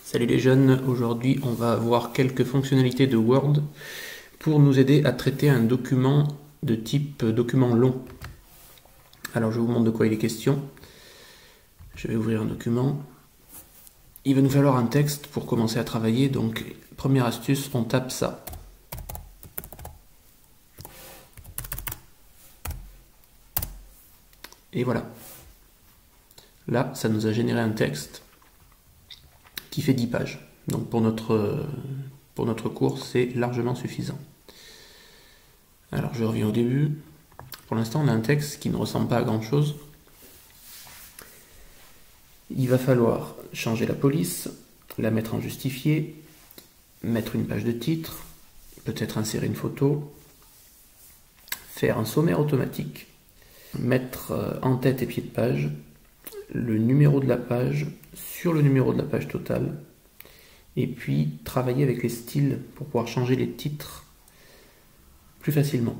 Salut les jeunes, aujourd'hui on va voir quelques fonctionnalités de Word pour nous aider à traiter un document de type document long. Alors je vous montre de quoi il est question. Je vais ouvrir un document. Il va nous falloir un texte pour commencer à travailler, donc première astuce, on tape ça. Et voilà. Là, ça nous a généré un texte qui fait 10 pages. Donc pour notre cours, c'est largement suffisant. Alors je reviens au début. Pour l'instant, on a un texte qui ne ressemble pas à grand chose. Il va falloir changer la police, la mettre en justifié, mettre une page de titre, peut-être insérer une photo, faire un sommaire automatique, mettre en tête et pied de page le numéro de la page sur le numéro de la page totale, et puis travailler avec les styles pour pouvoir changer les titres plus facilement.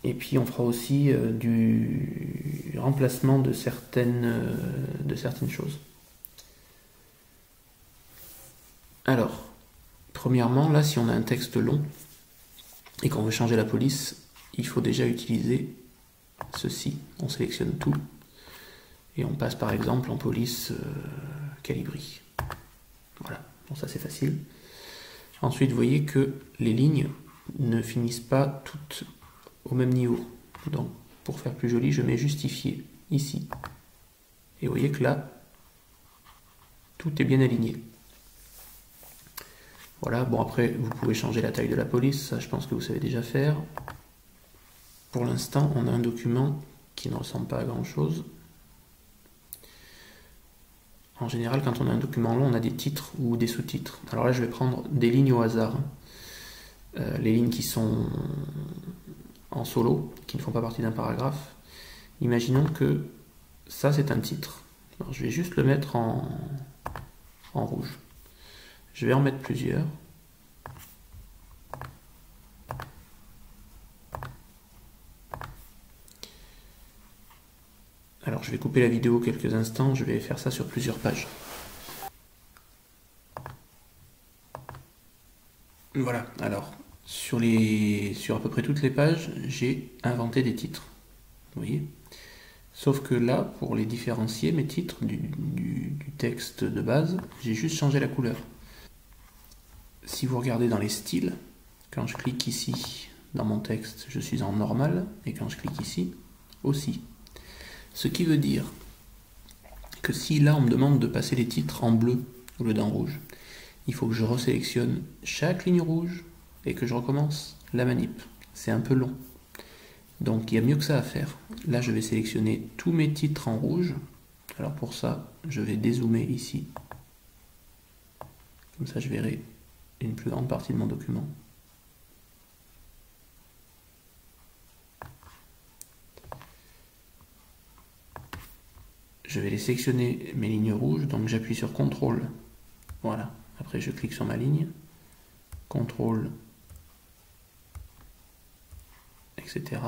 Et puis on fera aussi du remplacement de certaines choses. Alors, premièrement, là, si on a un texte long et qu'on veut changer la police, il faut déjà utiliser ceci. On sélectionne tout et on passe par exemple en police Calibri. Voilà, bon ça c'est facile. Ensuite, vous voyez que les lignes ne finissent pas toutes au même niveau. Donc, pour faire plus joli, je mets justifié ici. Et vous voyez que là, tout est bien aligné. Voilà, bon après, vous pouvez changer la taille de la police, ça je pense que vous savez déjà faire. Pour l'instant, on a un document qui ne ressemble pas à grand chose. En général, quand on a un document long, on a des titres ou des sous-titres. Alors là, je vais prendre des lignes au hasard. Les lignes qui sont en solo, qui ne font pas partie d'un paragraphe. Imaginons que ça, c'est un titre. Alors, je vais juste le mettre en rouge. Je vais en mettre plusieurs. Alors, je vais couper la vidéo quelques instants. Je vais faire ça sur plusieurs pages. Voilà, alors, sur à peu près toutes les pages, j'ai inventé des titres. Vous voyez ? Sauf que là, pour les différencier, mes titres du texte de base, j'ai juste changé la couleur. Si vous regardez dans les styles, quand je clique ici dans mon texte, je suis en normal, et quand je clique ici, aussi. Ce qui veut dire que si là on me demande de passer les titres en bleu au lieu d'en rouge, il faut que je resélectionne chaque ligne rouge et que je recommence la manip. C'est un peu long. Donc il y a mieux que ça à faire. Là je vais sélectionner tous mes titres en rouge. Alors pour ça, je vais dézoomer ici. Comme ça je verrai une plus grande partie de mon document. Je vais les sélectionner mes lignes rouges, donc j'appuie sur CTRL. Voilà. Après je clique sur ma ligne. CTRL, etc.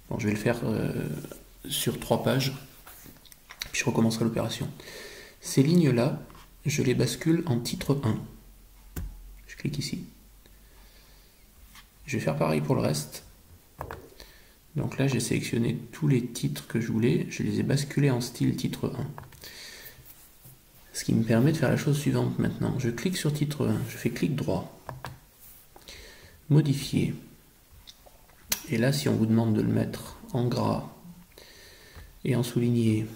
Bon, je vais le faire sur 3 pages, puis je recommencerai l'opération. Ces lignes-là, je les bascule en titre 1. Je clique ici. Je vais faire pareil pour le reste. Donc là, j'ai sélectionné tous les titres que je voulais, je les ai basculés en style titre 1. Ce qui me permet de faire la chose suivante maintenant. Je clique sur titre 1, je fais clic droit, modifier. Et là, si on vous demande de le mettre en gras et en souligné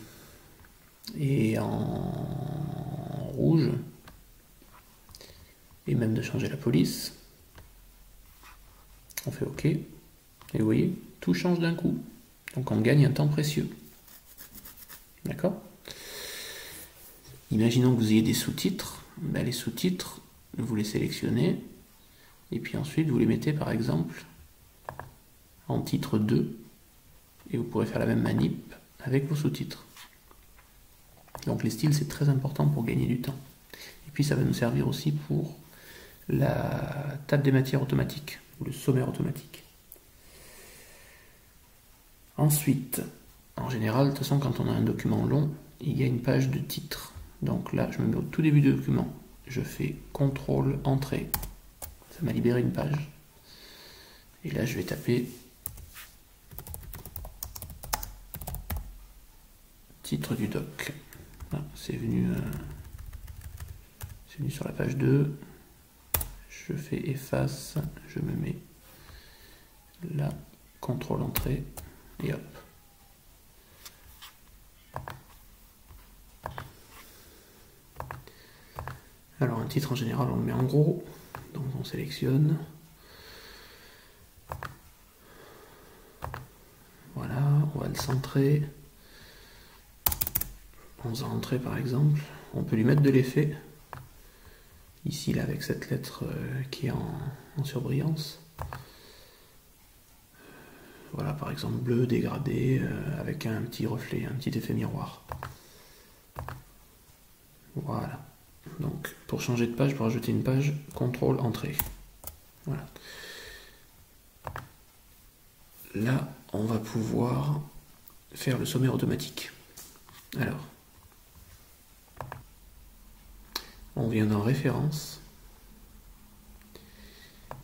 et en rouge, et même de changer la police, on fait OK. Et vous voyez, tout change d'un coup. Donc on gagne un temps précieux. D'accord ? Imaginons que vous ayez des sous-titres. Ben, les sous-titres, vous les sélectionnez. Et puis ensuite, vous les mettez par exemple en titre 2. Et vous pourrez faire la même manip avec vos sous-titres. Donc les styles, c'est très important pour gagner du temps. Et puis ça va nous servir aussi pour la table des matières automatique, ou le sommaire automatique. Ensuite, en général, de toute façon, quand on a un document long, il y a une page de titre. Donc là, je me mets au tout début du document. Je fais CTRL Entrée. Ça m'a libéré une page. Et là, je vais taper titre du doc. Ah, c'est venu sur la page 2. Je fais efface. Je me mets là, CTRL Entrée. Et hop. Alors un titre en général on le met en gros, donc on sélectionne. Voilà, on va le centrer. 11 entrées par exemple. On peut lui mettre de l'effet. Ici là avec cette lettre qui est en surbrillance. Voilà par exemple bleu dégradé avec un petit reflet, un petit effet miroir. Voilà. Donc pour changer de page, pour ajouter une page, CTRL Entrée. Voilà. Là, on va pouvoir faire le sommaire automatique. Alors, on vient dans Références.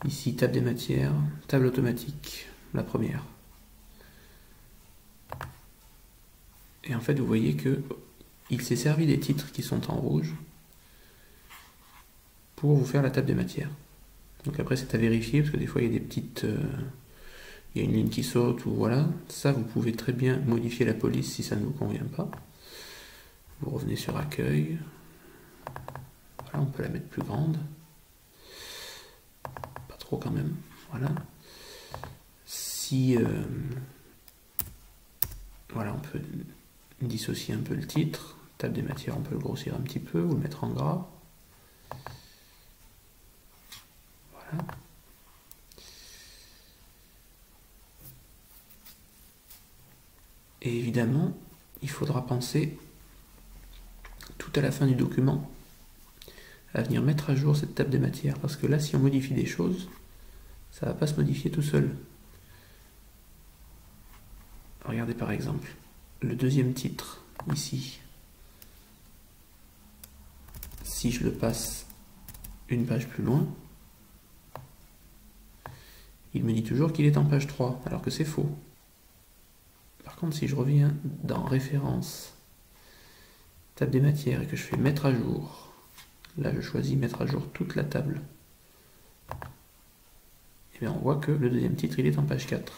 Ici, table des matières, table automatique, la première. Et en fait, vous voyez que il s'est servi des titres qui sont en rouge pour vous faire la table des matières. Donc après, c'est à vérifier, parce que des fois, il y a des petites... il y a une ligne qui saute, ou voilà. Ça, vous pouvez très bien modifier la police si ça ne vous convient pas. Vous revenez sur Accueil. Voilà, on peut la mettre plus grande. Pas trop quand même. Voilà. Si... voilà, on peut dissocier un peu le titre. Table des matières, on peut le grossir un petit peu, ou le mettre en gras. Voilà. Et évidemment, il faudra penser tout à la fin du document à venir mettre à jour cette table des matières. Parce que là, si on modifie des choses, ça ne va pas se modifier tout seul. Regardez par exemple, le deuxième titre, ici. Si je le passe une page plus loin, il me dit toujours qu'il est en page 3, alors que c'est faux. Par contre, si je reviens dans Références, table des matières, et que je fais Mettre à jour, là je choisis Mettre à jour toute la table, et bien on voit que le deuxième titre, il est en page 4.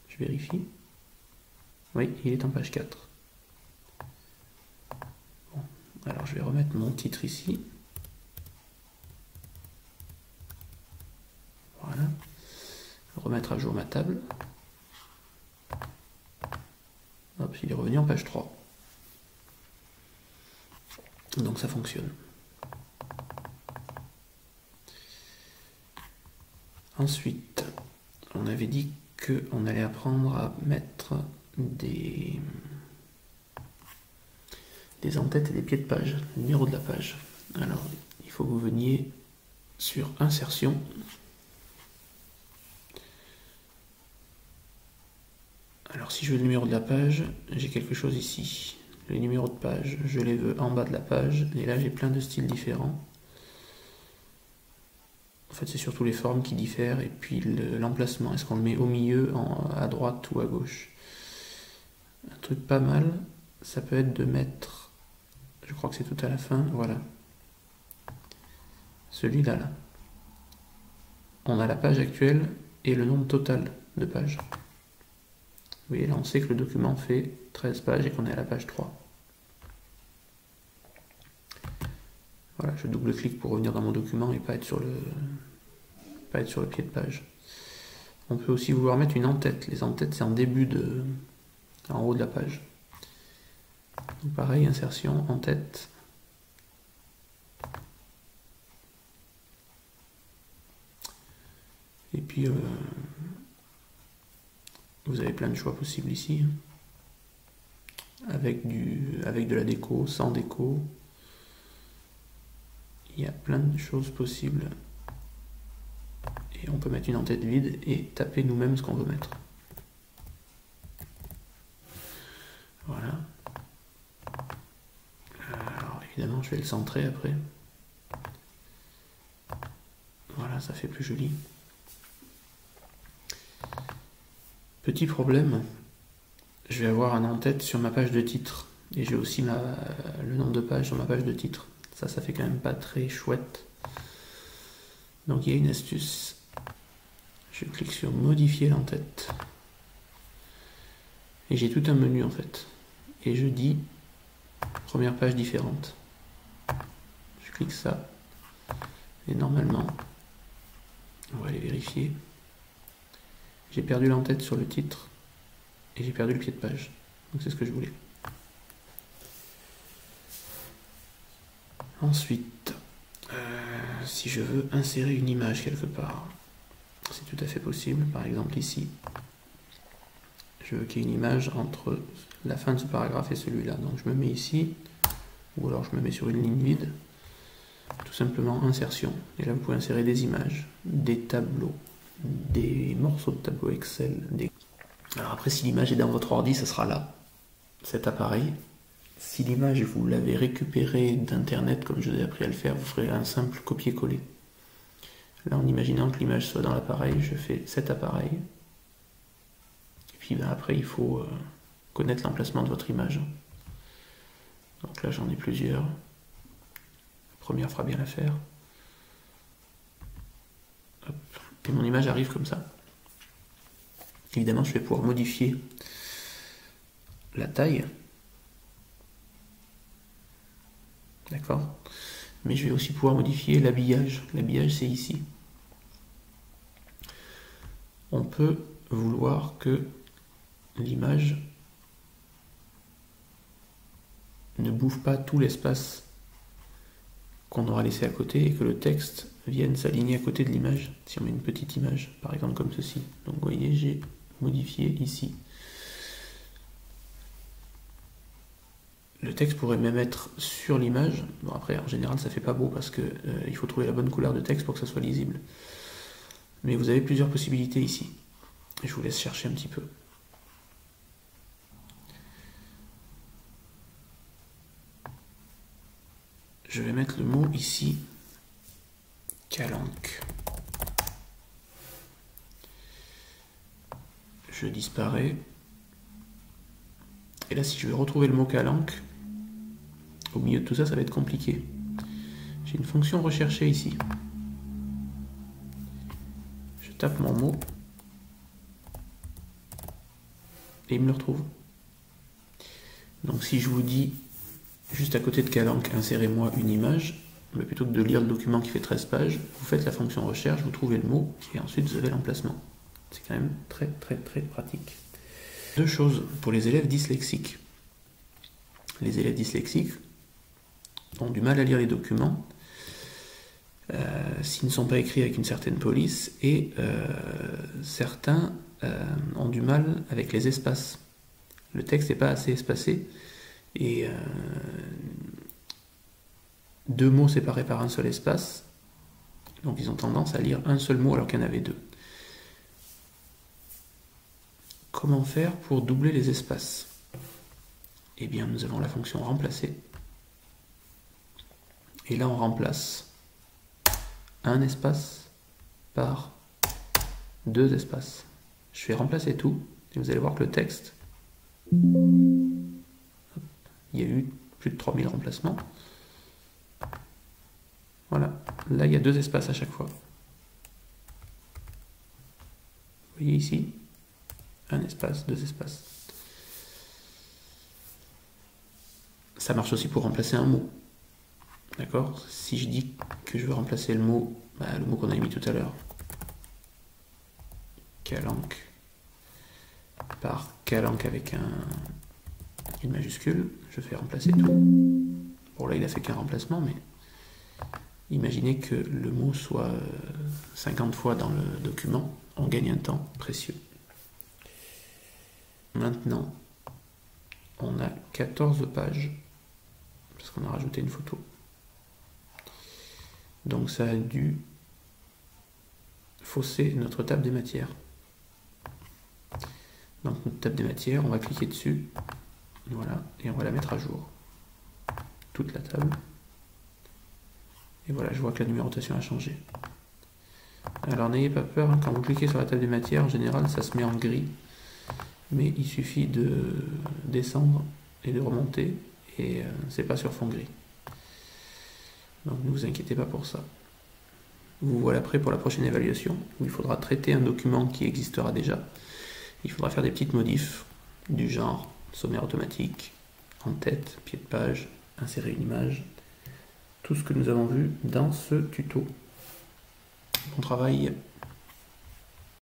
Je vérifie. Oui, il est en page 4. Bon, alors je vais remettre mon titre ici. Voilà. Remettre à jour ma table. Hop, il est revenu en page 3. Donc ça fonctionne. Ensuite, on avait dit qu'on allait apprendre à mettre des en-têtes et des pieds de page, le numéro de la page. Alors, il faut que vous veniez sur Insertion. Alors, si je veux le numéro de la page, j'ai quelque chose ici. Les numéros de page, je les veux en bas de la page, et là j'ai plein de styles différents. En fait, c'est surtout les formes qui diffèrent, et puis l'emplacement. Est-ce qu'on le met au milieu, à droite ou à gauche? Un truc pas mal, ça peut être de mettre, je crois que c'est tout à la fin, voilà. Celui-là, là. On a la page actuelle et le nombre total de pages. Vous voyez, là on sait que le document fait 13 pages et qu'on est à la page 3. Voilà, je double-clique pour revenir dans mon document et pas être sur le pied de page. On peut aussi vouloir mettre une en-tête. Les en-têtes, c'est en haut de la page. Donc pareil, insertion, en-tête. Et puis, vous avez plein de choix possibles ici. Avec de la déco, sans déco. Il y a plein de choses possibles. Et on peut mettre une en-tête vide et taper nous-mêmes ce qu'on veut mettre. évidemment, je vais le centrer après. Voilà, ça fait plus joli. Petit problème, je vais avoir un en-tête sur ma page de titre. Et j'ai aussi le nom de page sur ma page de titre. Ça fait quand même pas très chouette. Donc il y a une astuce. Je clique sur modifier l'en-tête. Et j'ai tout un menu en fait. Et je dis première page différente. Je clique ça. Et normalement, on va aller vérifier. J'ai perdu l'en-tête sur le titre. Et j'ai perdu le pied de page. Donc c'est ce que je voulais. Ensuite, si je veux insérer une image quelque part, c'est tout à fait possible. Par exemple ici, je veux qu'il y ait une image entre la fin de ce paragraphe et celui-là. Donc je me mets ici, ou alors je me mets sur une ligne vide. Tout simplement insertion. Et là vous pouvez insérer des images, des tableaux, des morceaux de tableau Excel. Alors après, si l'image est dans votre ordi, ça sera là, cet appareil. Si l'image vous l'avez récupérée d'internet, comme je vous ai appris à le faire, vous ferez un simple copier-coller. Là, en imaginant que l'image soit dans l'appareil, je fais cet appareil. Et puis après, il faut connaître l'emplacement de votre image. Donc là, j'en ai plusieurs. La première fera bien l'affaire. Et mon image arrive comme ça. Évidemment, je vais pouvoir modifier la taille. D'accord? Mais je vais aussi pouvoir modifier l'habillage. L'habillage, c'est ici. On peut vouloir que l'image ne bouffe pas tout l'espace qu'on aura laissé à côté et que le texte vienne s'aligner à côté de l'image. Si on met une petite image, par exemple comme ceci. Donc vous voyez, j'ai modifié ici. Le texte pourrait même être sur l'image. Bon après, en général, ça fait pas beau parce que il faut trouver la bonne couleur de texte pour que ça soit lisible. Mais vous avez plusieurs possibilités ici. Je vous laisse chercher un petit peu. Je vais mettre le mot ici, calanque. Je disparais. Et là, si je veux retrouver le mot calanque, au milieu de tout ça, ça va être compliqué. J'ai une fonction recherchée ici. Je tape mon mot. Et il me le retrouve. Donc si je vous dis, juste à côté de calanque, insérez-moi une image, mais plutôt que de lire le document qui fait 13 pages, vous faites la fonction recherche, vous trouvez le mot, et ensuite vous avez l'emplacement. C'est quand même très très très pratique. Deux choses pour les élèves dyslexiques. Les élèves dyslexiques ont du mal à lire les documents s'ils ne sont pas écrits avec une certaine police, et certains ont du mal avec les espaces. Le texte n'est pas assez espacé, et deux mots séparés par un seul espace, donc ils ont tendance à lire un seul mot alors qu'il y en avait deux. Comment faire pour doubler les espaces? Eh bien, nous avons la fonction remplacer, et là on remplace un espace par deux espaces. Je vais remplacer tout, et vous allez voir que le texte, il y a eu plus de 3000 remplacements. Voilà, là il y a deux espaces à chaque fois. Vous voyez ici, un espace, deux espaces. Ça marche aussi pour remplacer un mot. D'accord? Si je dis que je veux remplacer le mot qu'on a mis tout à l'heure, calanque, par calanque avec une majuscule, je fais remplacer tout. Bon là il a fait qu'un remplacement, mais imaginez que le mot soit 50 fois dans le document, on gagne un temps précieux. Maintenant, on a 14 pages, parce qu'on a rajouté une photo. Donc ça a dû fausser notre table des matières. Donc notre table des matières, on va cliquer dessus, voilà, et on va la mettre à jour. Toute la table. Et voilà, je vois que la numérotation a changé. Alors n'ayez pas peur, quand vous cliquez sur la table des matières, en général ça se met en gris. Mais il suffit de descendre et de remonter, et c'est pas sur fond gris. Donc ne vous inquiétez pas pour ça. Vous voilà prêt pour la prochaine évaluation, où il faudra traiter un document qui existera déjà. Il faudra faire des petites modifs, du genre sommaire automatique, en tête, pied de page, insérer une image, tout ce que nous avons vu dans ce tuto. Bon travail!